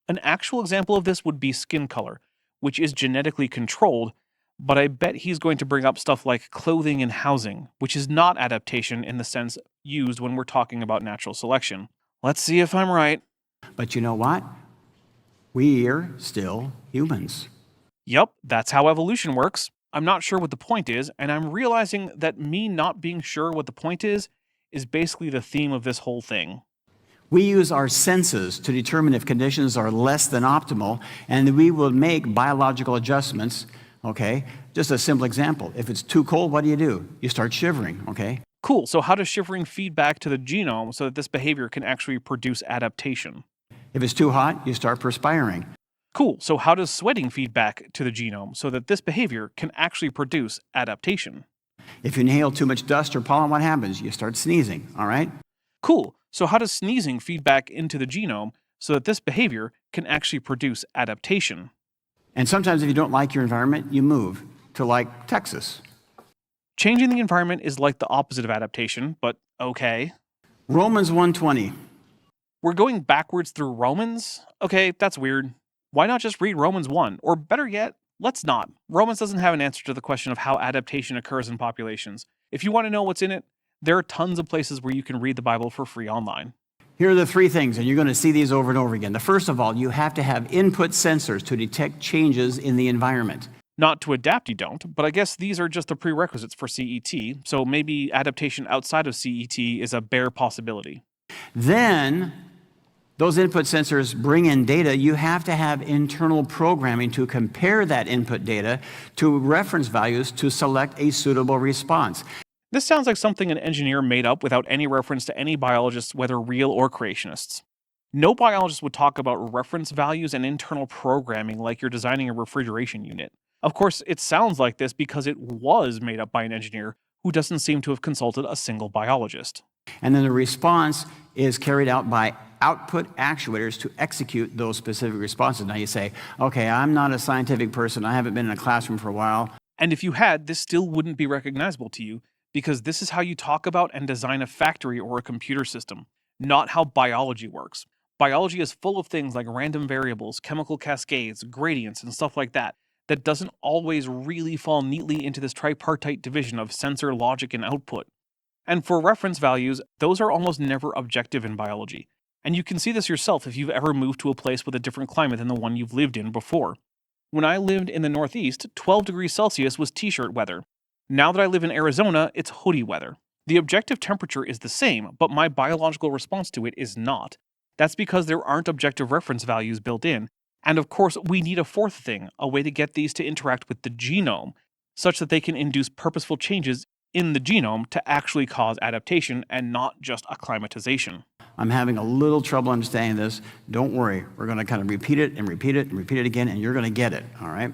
An actual example of this would be skin color, which is genetically controlled, but I bet he's going to bring up stuff like clothing and housing, which is not adaptation in the sense used when we're talking about natural selection. Let's see if I'm right. But you know what? We're still humans. Yup, that's how evolution works. I'm not sure what the point is, and I'm realizing that me not being sure what the point is basically the theme of this whole thing. We use our senses to determine if conditions are less than optimal, and we will make biological adjustments Okay? Just a simple example. If it's too cold, what do? You start shivering, okay? Cool, so how does shivering feed back to the genome so that this behavior can actually produce adaptation? If it's too hot, you start perspiring. Cool, so how does sweating feed back to the genome so that this behavior can actually produce adaptation? If you inhale too much dust or pollen, what happens? You start sneezing, all right? Cool, so how does sneezing feed back into the genome so that this behavior can actually produce adaptation? And sometimes if you don't like your environment, you move to like Texas. Changing the environment is like the opposite of adaptation, but okay. Romans 1:20. We're going backwards through Romans? Okay, that's weird. Why not just read Romans 1? Or better yet, let's not. Romans doesn't have an answer to the question of how adaptation occurs in populations. If you want to know what's in it, there are tons of places where you can read the Bible for free online. Here are the three things, and you're going to see these over and over again. The first of all, you have to have input sensors to detect changes in the environment. Not to adapt, you don't, but I guess these are just the prerequisites for CET, so maybe adaptation outside of CET is a bare possibility. Then, those input sensors bring in data. You have to have internal programming to compare that input data to reference values to select a suitable response. This sounds like something an engineer made up without any reference to any biologists, whether real or creationists. No biologist would talk about reference values and internal programming like you're designing a refrigeration unit. Of course, it sounds like this because it was made up by an engineer who doesn't seem to have consulted a single biologist. And then the response is carried out by output actuators to execute those specific responses. Now you say, okay, I'm not a scientific person. I haven't been in a classroom for a while. And if you had, this still wouldn't be recognizable to you because this is how you talk about and design a factory or a computer system, not how biology works. Biology is full of things like random variables, chemical cascades, gradients, and stuff like that doesn't always really fall neatly into this tripartite division of sensor, logic, and output. And for reference values, those are almost never objective in biology. And you can see this yourself if you've ever moved to a place with a different climate than the one you've lived in before. When I lived in the Northeast, 12 degrees Celsius was t-shirt weather. Now that I live in Arizona, it's hoodie weather. The objective temperature is the same, but my biological response to it is not. That's because there aren't objective reference values built in. And of course, we need a fourth thing, a way to get these to interact with the genome, such that they can induce purposeful changes in the genome to actually cause adaptation and not just acclimatization. I'm having a little trouble understanding this. Don't worry. We're going to kind of repeat it and repeat it and repeat it again, and you're going to get it, all right?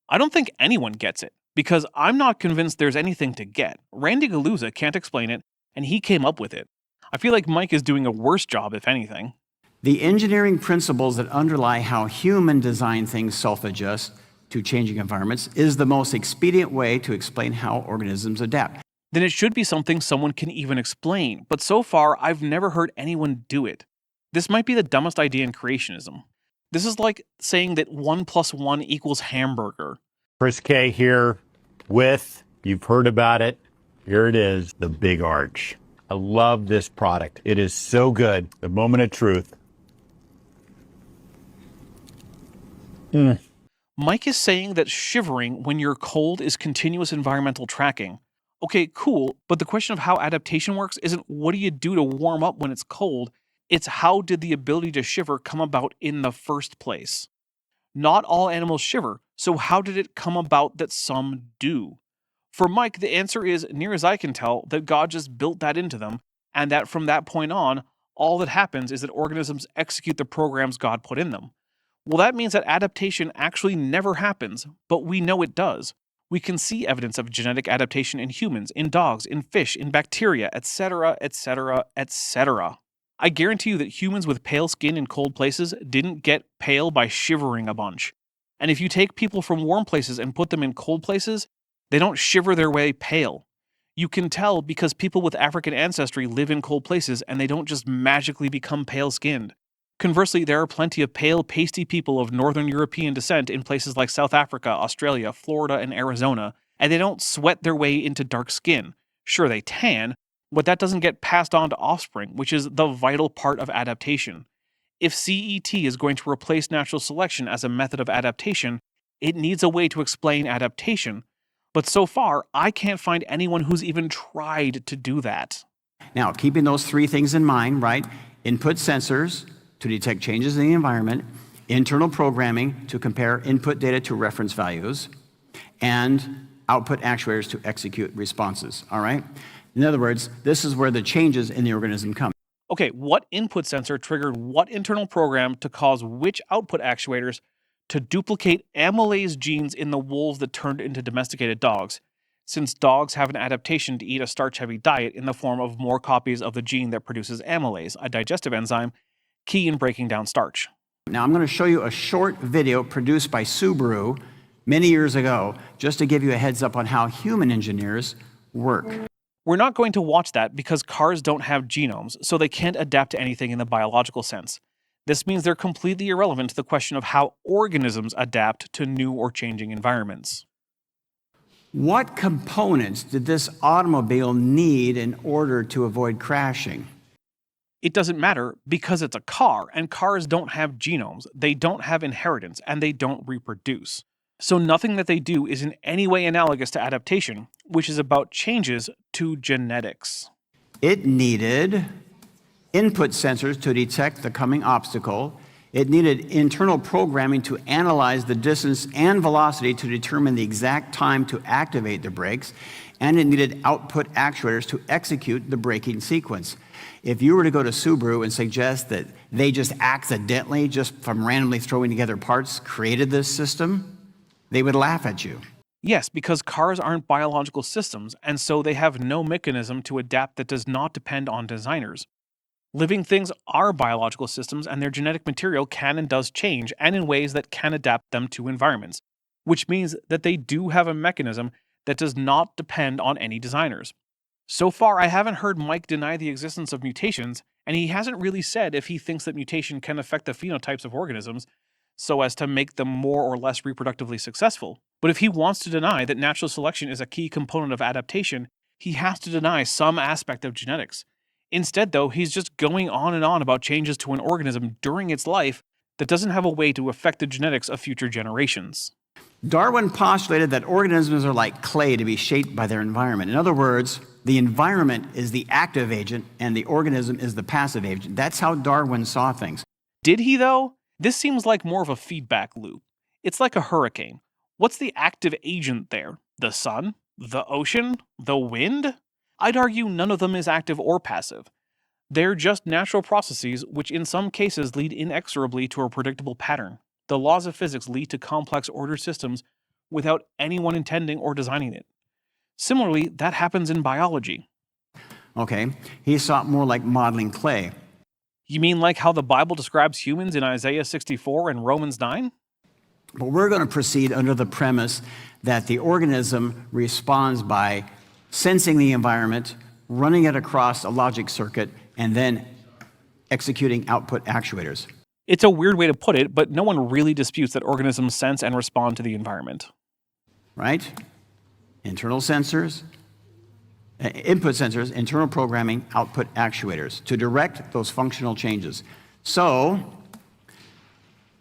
I don't think anyone gets it, because I'm not convinced there's anything to get. Randy Guliuzza can't explain it, and he came up with it. I feel like Mike is doing a worse job, if anything. The engineering principles that underlie how human design things self-adjust to changing environments is the most expedient way to explain how organisms adapt. Then it should be something someone can even explain, but so far I've never heard anyone do it. This might be the dumbest idea in creationism. This is like saying that 1 + 1 = hamburger. Chris K here with, you've heard about it, here it is, the Big Arch. I love this product. It is so good. The moment of truth. Mike is saying that shivering when you're cold is continuous environmental tracking. Okay, cool, but the question of how adaptation works isn't what do you do to warm up when it's cold, it's how did the ability to shiver come about in the first place? Not all animals shiver, so how did it come about that some do? For Mike, the answer is, near as I can tell, that God just built that into them, and that from that point on, all that happens is that organisms execute the programs God put in them. Well, that means that adaptation actually never happens, but we know it does. We can see evidence of genetic adaptation in humans, in dogs, in fish, in bacteria, etc., etc., etc. I guarantee you that humans with pale skin in cold places didn't get pale by shivering a bunch. And if you take people from warm places and put them in cold places, they don't shiver their way pale. You can tell because people with African ancestry live in cold places and they don't just magically become pale-skinned. Conversely, there are plenty of pale, pasty people of Northern European descent in places like South Africa, Australia, Florida, and Arizona, and they don't sweat their way into dark skin. Sure, they tan, but that doesn't get passed on to offspring, which is the vital part of adaptation. If CET is going to replace natural selection as a method of adaptation, it needs a way to explain adaptation. But so far, I can't find anyone who's even tried to do that. Now, keeping those three things in mind, right? Input sensors to detect changes in the environment, internal programming to compare input data to reference values, and output actuators to execute responses, all right? In other words, this is where the changes in the organism come. Okay, what input sensor triggered what internal program to cause which output actuators to duplicate amylase genes in the wolves that turned into domesticated dogs, since dogs have an adaptation to eat a starch-heavy diet in the form of more copies of the gene that produces amylase, a digestive enzyme key in breaking down starch. Now I'm going to show you a short video produced by Subaru many years ago, just to give you a heads up on how human engineers work. We're not going to watch that because cars don't have genomes, so they can't adapt to anything in the biological sense. This means they're completely irrelevant to the question of how organisms adapt to new or changing environments. What components did this automobile need in order to avoid crashing? It doesn't matter because it's a car, and cars don't have genomes, they don't have inheritance, and they don't reproduce. So nothing that they do is in any way analogous to adaptation, which is about changes to genetics. It needed input sensors to detect the coming obstacle. It needed internal programming to analyze the distance and velocity to determine the exact time to activate the brakes. And it needed output actuators to execute the braking sequence. If you were to go to Subaru and suggest that they just accidentally, just from randomly throwing together parts, created this system, they would laugh at you. Yes, because cars aren't biological systems, and so they have no mechanism to adapt that does not depend on designers. Living things are biological systems, and their genetic material can and does change, and in ways that can adapt them to environments, which means that they do have a mechanism that does not depend on any designers. So far, I haven't heard Mike deny the existence of mutations, and he hasn't really said if he thinks that mutation can affect the phenotypes of organisms so as to make them more or less reproductively successful. But if he wants to deny that natural selection is a key component of adaptation, he has to deny some aspect of genetics. Instead, though, he's just going on and on about changes to an organism during its life that doesn't have a way to affect the genetics of future generations. Darwin postulated that organisms are like clay to be shaped by their environment. In other words, the environment is the active agent and the organism is the passive agent. That's how Darwin saw things. Did he, though? This seems like more of a feedback loop. It's like a hurricane. What's the active agent there? The sun? The ocean? The wind? I'd argue none of them is active or passive. They're just natural processes which in some cases lead inexorably to a predictable pattern. The laws of physics lead to complex ordered systems without anyone intending or designing it. Similarly, that happens in biology. Okay, he saw it more like modeling clay. You mean like how the Bible describes humans in Isaiah 64 and Romans 9? But we're going to proceed under the premise that the organism responds by sensing the environment, running it across a logic circuit, and then executing output actuators. It's a weird way to put it, but no one really disputes that organisms sense and respond to the environment. Right? Internal sensors, input sensors, internal programming, output actuators to direct those functional changes. So,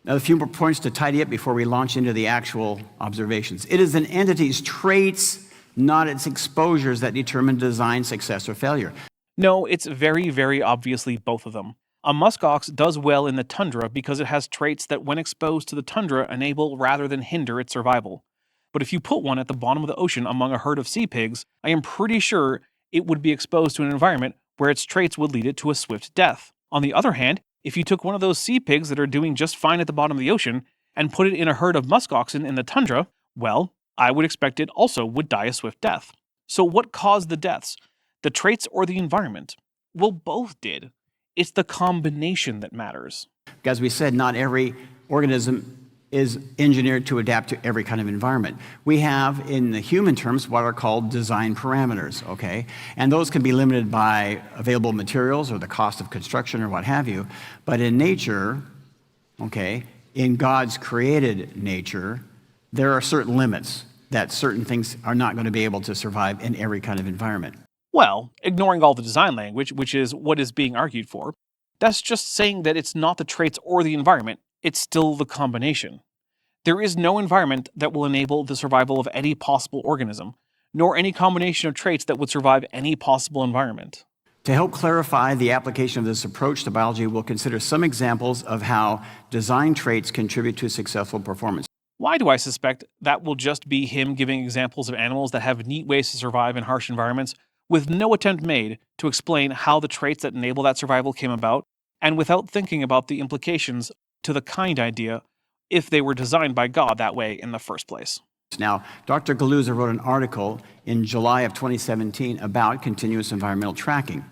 now a few more points to tidy up before we launch into the actual observations. It is an entity's traits, not its exposures, that determine design success or failure. No, it's very, very obviously both of them. A muskox does well in the tundra because it has traits that, when exposed to the tundra, enable rather than hinder its survival. But if you put one at the bottom of the ocean among a herd of sea pigs, I am pretty sure it would be exposed to an environment where its traits would lead it to a swift death. On the other hand, if you took one of those sea pigs that are doing just fine at the bottom of the ocean and put it in a herd of muskoxen in the tundra, well, I would expect it also would die a swift death. So what caused the deaths? The traits or the environment? Well, both did. It's the combination that matters. As we said, not every organism is engineered to adapt to every kind of environment. We have, in the human terms, what are called design parameters, okay? And those can be limited by available materials or the cost of construction or what have you. But in nature, okay, in God's created nature, there are certain limits that certain things are not going to be able to survive in every kind of environment. Well, ignoring all the design language, which is what is being argued for, that's just saying that it's not the traits or the environment, it's still the combination. There is no environment that will enable the survival of any possible organism, nor any combination of traits that would survive any possible environment. To help clarify the application of this approach to biology, we'll consider some examples of how design traits contribute to successful performance. Why do I suspect that will just be him giving examples of animals that have neat ways to survive in harsh environments, with no attempt made to explain how the traits that enable that survival came about, and without thinking about the implications to the kind idea if they were designed by God that way in the first place? Now, Dr. Guliuzza wrote an article in July of 2017 about continuous environmental tracking.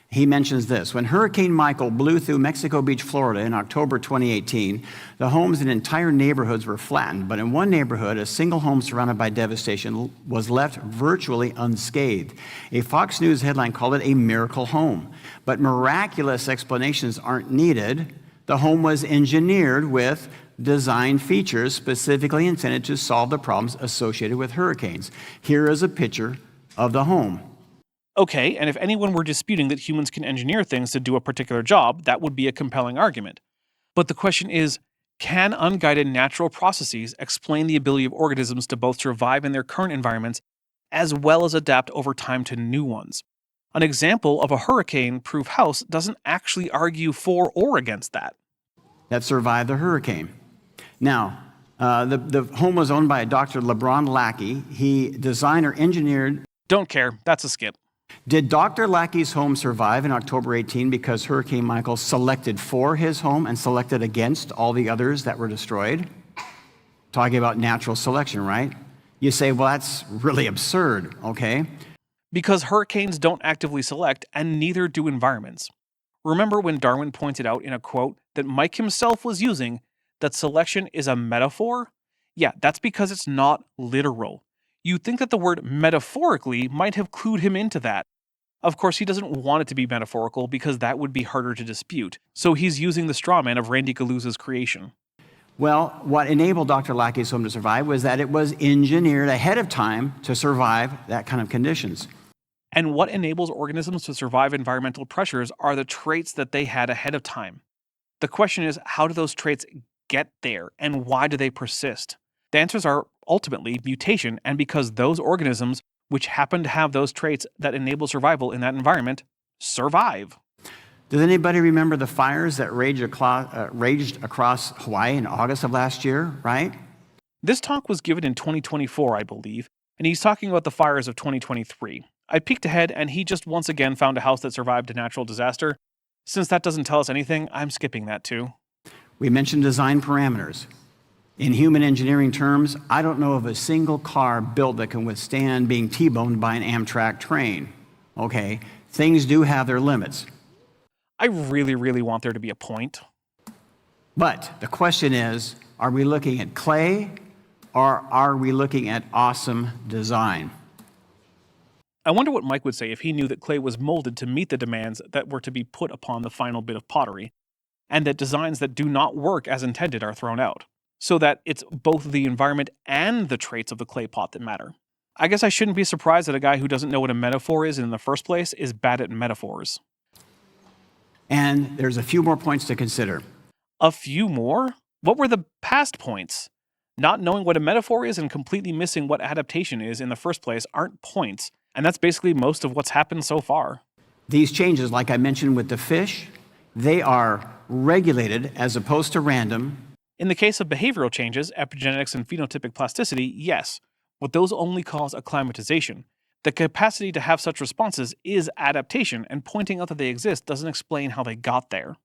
He mentions this: when Hurricane Michael blew through Mexico Beach, Florida in October 2018, the homes in entire neighborhoods were flattened, but in one neighborhood, a single home surrounded by devastation was left virtually unscathed. A Fox News headline called it a miracle home. But miraculous explanations aren't needed. The home was engineered with design features specifically intended to solve the problems associated with hurricanes. Here is a picture of the home. Okay, and if anyone were disputing that humans can engineer things to do a particular job, that would be a compelling argument. But the question is, can unguided natural processes explain the ability of organisms to both survive in their current environments as well as adapt over time to new ones? An example of a hurricane-proof house doesn't actually argue for or against that. That survived the hurricane. Now, the home was owned by a Dr. LeBron Lackey. He designed or engineered. Don't care, that's a skip. Did Dr. Lackey's home survive in October 18 because Hurricane Michael selected for his home and selected against all the others that were destroyed? Talking about natural selection, right? You say, well, that's really absurd, okay? Because hurricanes don't actively select, and neither do environments. Remember when Darwin pointed out in a quote that Mike himself was using that selection is a metaphor? Yeah, that's because it's not literal. You'd think that the word metaphorically might have clued him into that. Of course, he doesn't want it to be metaphorical because that would be harder to dispute, so he's using the straw man of Randy Guliuzza's creation. Well, what enabled Dr. Lackey's home to survive was that it was engineered ahead of time to survive that kind of conditions. And what enables organisms to survive environmental pressures are the traits that they had ahead of time. The question is, how do those traits get there, and why do they persist? The answers are ultimately mutation, and because those organisms, which happen to have those traits that enable survival in that environment, survive. Does anybody remember the fires that raged across Hawaii in August of last year, right? This talk was given in 2024, I believe, and he's talking about the fires of 2023. I peeked ahead, and he just once again found a house that survived a natural disaster. Since that doesn't tell us anything, I'm skipping that too. We mentioned design parameters. In human engineering terms, I don't know of a single car built that can withstand being T-boned by an Amtrak train. Okay, things do have their limits. I really, really want there to be a point. But the question is, are we looking at clay or are we looking at awesome design? I wonder what Mike would say if he knew that clay was molded to meet the demands that were to be put upon the final bit of pottery, and that designs that do not work as intended are thrown out, so that it's both the environment and the traits of the clay pot that matter. I guess I shouldn't be surprised that a guy who doesn't know what a metaphor is in the first place is bad at metaphors. And there's a few more points to consider. A few more? What were the past points? Not knowing what a metaphor is and completely missing what adaptation is in the first place aren't points, and that's basically most of what's happened so far. These changes, like I mentioned with the fish, they are regulated as opposed to random. In the case of behavioral changes, epigenetics and phenotypic plasticity, yes, but those only cause acclimatization. The capacity to have such responses is adaptation, and pointing out that they exist doesn't explain how they got there.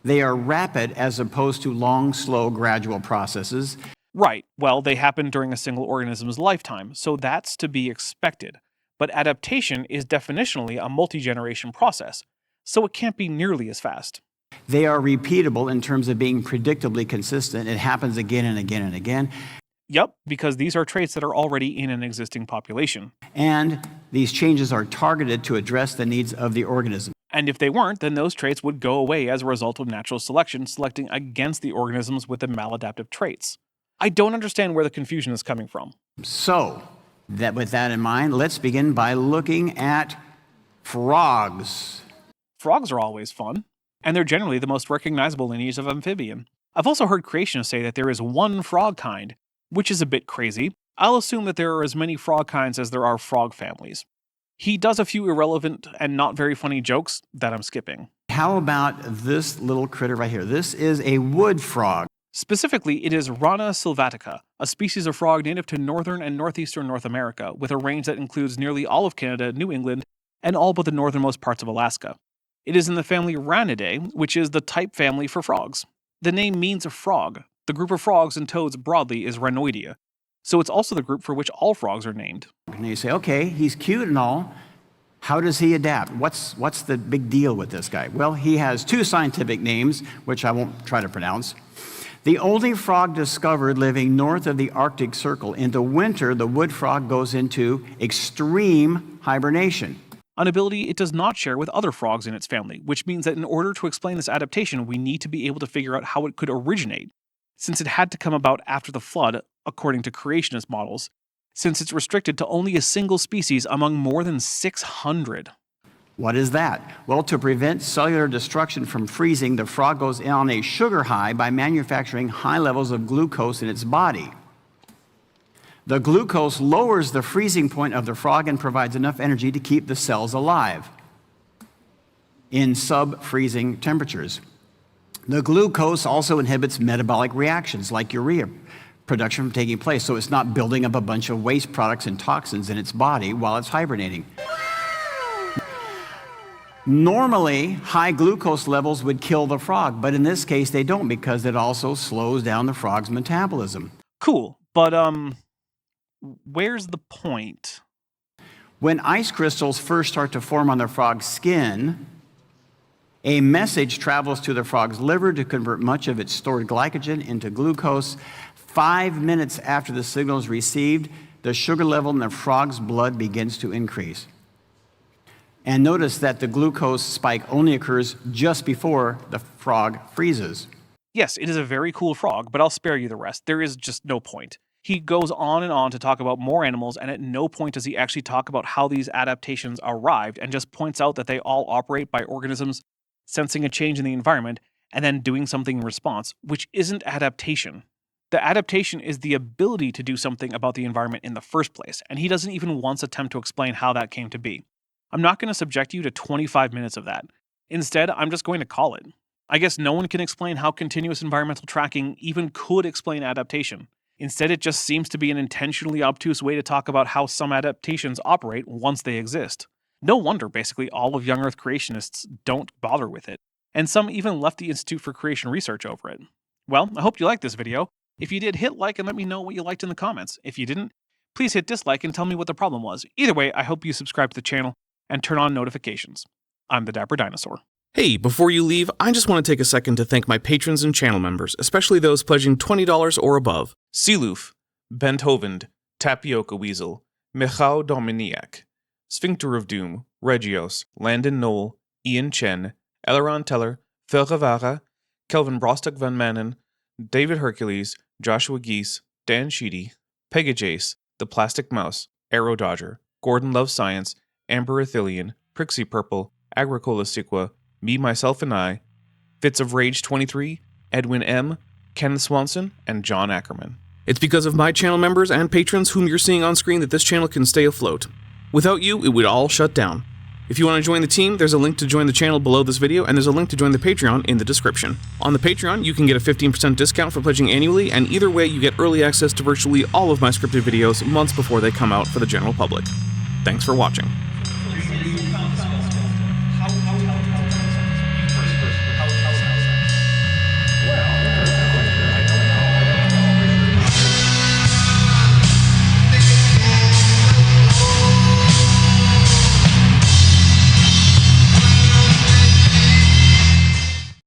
They are rapid as opposed to long, slow, gradual processes. Right, well, they happen during a single organism's lifetime, so that's to be expected. But adaptation is definitionally a multi-generation process, so it can't be nearly as fast. They are repeatable in terms of being predictably consistent. It happens again and again and again. Yep, because these are traits that are already in an existing population. And these changes are targeted to address the needs of the organism. And if they weren't, then those traits would go away as a result of natural selection selecting against the organisms with the maladaptive traits. I don't understand where the confusion is coming from. So, with that in mind, let's begin by looking at frogs. Frogs are always fun, and they're generally the most recognizable lineage of amphibian. I've also heard creationists say that there is one frog kind, which is a bit crazy. I'll assume that there are as many frog kinds as there are frog families. He does a few irrelevant and not very funny jokes that I'm skipping. How about this little critter right here? This is a wood frog. Specifically, it is Rana sylvatica, a species of frog native to northern and northeastern North America, with a range that includes nearly all of Canada, New England, and all but the northernmost parts of Alaska. It is in the family Ranidae, which is the type family for frogs. The name means a frog. The group of frogs and toads broadly is Rhinoidea, so it's also the group for which all frogs are named. And you say, okay, he's cute and all. How does he adapt? What's the big deal with this guy? Well, he has two scientific names, which I won't try to pronounce. The only frog discovered living north of the Arctic Circle. In the winter, the wood frog goes into extreme hibernation. An ability it does not share with other frogs in its family, which means that in order to explain this adaptation, we need to be able to figure out how it could originate, since it had to come about after the flood, according to creationist models, since it's restricted to only a single species among more than 600. What is that? Well, to prevent cellular destruction from freezing, the frog goes on a sugar high by manufacturing high levels of glucose in its body. The glucose lowers the freezing point of the frog and provides enough energy to keep the cells alive in sub-freezing temperatures. The glucose also inhibits metabolic reactions like urea production from taking place, so it's not building up a bunch of waste products and toxins in its body while it's hibernating. Normally, high glucose levels would kill the frog, but in this case they don't because it also slows down the frog's metabolism. Cool, but where's the point? When ice crystals first start to form on the frog's skin, a message travels to the frog's liver to convert much of its stored glycogen into glucose. 5 minutes after the signal is received, the sugar level in the frog's blood begins to increase. And notice that the glucose spike only occurs just before the frog freezes. Yes, it is a very cool frog, but I'll spare you the rest. There is just no point. He goes on and on to talk about more animals, and at no point does he actually talk about how these adaptations arrived, and just points out that they all operate by organisms sensing a change in the environment and then doing something in response, which isn't adaptation. The adaptation is the ability to do something about the environment in the first place, and he doesn't even once attempt to explain how that came to be. I'm not going to subject you to 25 minutes of that. Instead, I'm just going to call it. I guess no one can explain how continuous environmental tracking even could explain adaptation. Instead, it just seems to be an intentionally obtuse way to talk about how some adaptations operate once they exist. No wonder, basically, all of young Earth creationists don't bother with it, and some even left the Institute for Creation Research over it. Well, I hope you liked this video. If you did, hit like and let me know what you liked in the comments. If you didn't, please hit dislike and tell me what the problem was. Either way, I hope you subscribe to the channel and turn on notifications. I'm the Dapper Dinosaur. Hey, before you leave, I just want to take a second to thank my patrons and channel members, especially those pledging $20 or above. Sealoof, Benthovend, Tapioca Weasel, Michał Dominiak, Sphincter of Doom, Regios, Landon Knoll, Ian Chen, Eleron Teller, Phil Rivara, Kelvin Brostock Van Manen, David Hercules, Joshua Geese, Dan Sheedy, Pegajace, The Plastic Mouse, Arrow Dodger, Gordon Loves Science, Amber Athelian, Prixie Purple, Agricola Sequa, Me, Myself, and I, Fits of Rage 23, Edwin M., Kenneth Swanson, and John Ackerman. It's because of my channel members and patrons whom you're seeing on screen that this channel can stay afloat. Without you, it would all shut down. If you want to join the team, there's a link to join the channel below this video, and there's a link to join the Patreon in the description. On the Patreon, you can get a 15% discount for pledging annually, and either way, you get early access to virtually all of my scripted videos months before they come out for the general public. Thanks for watching.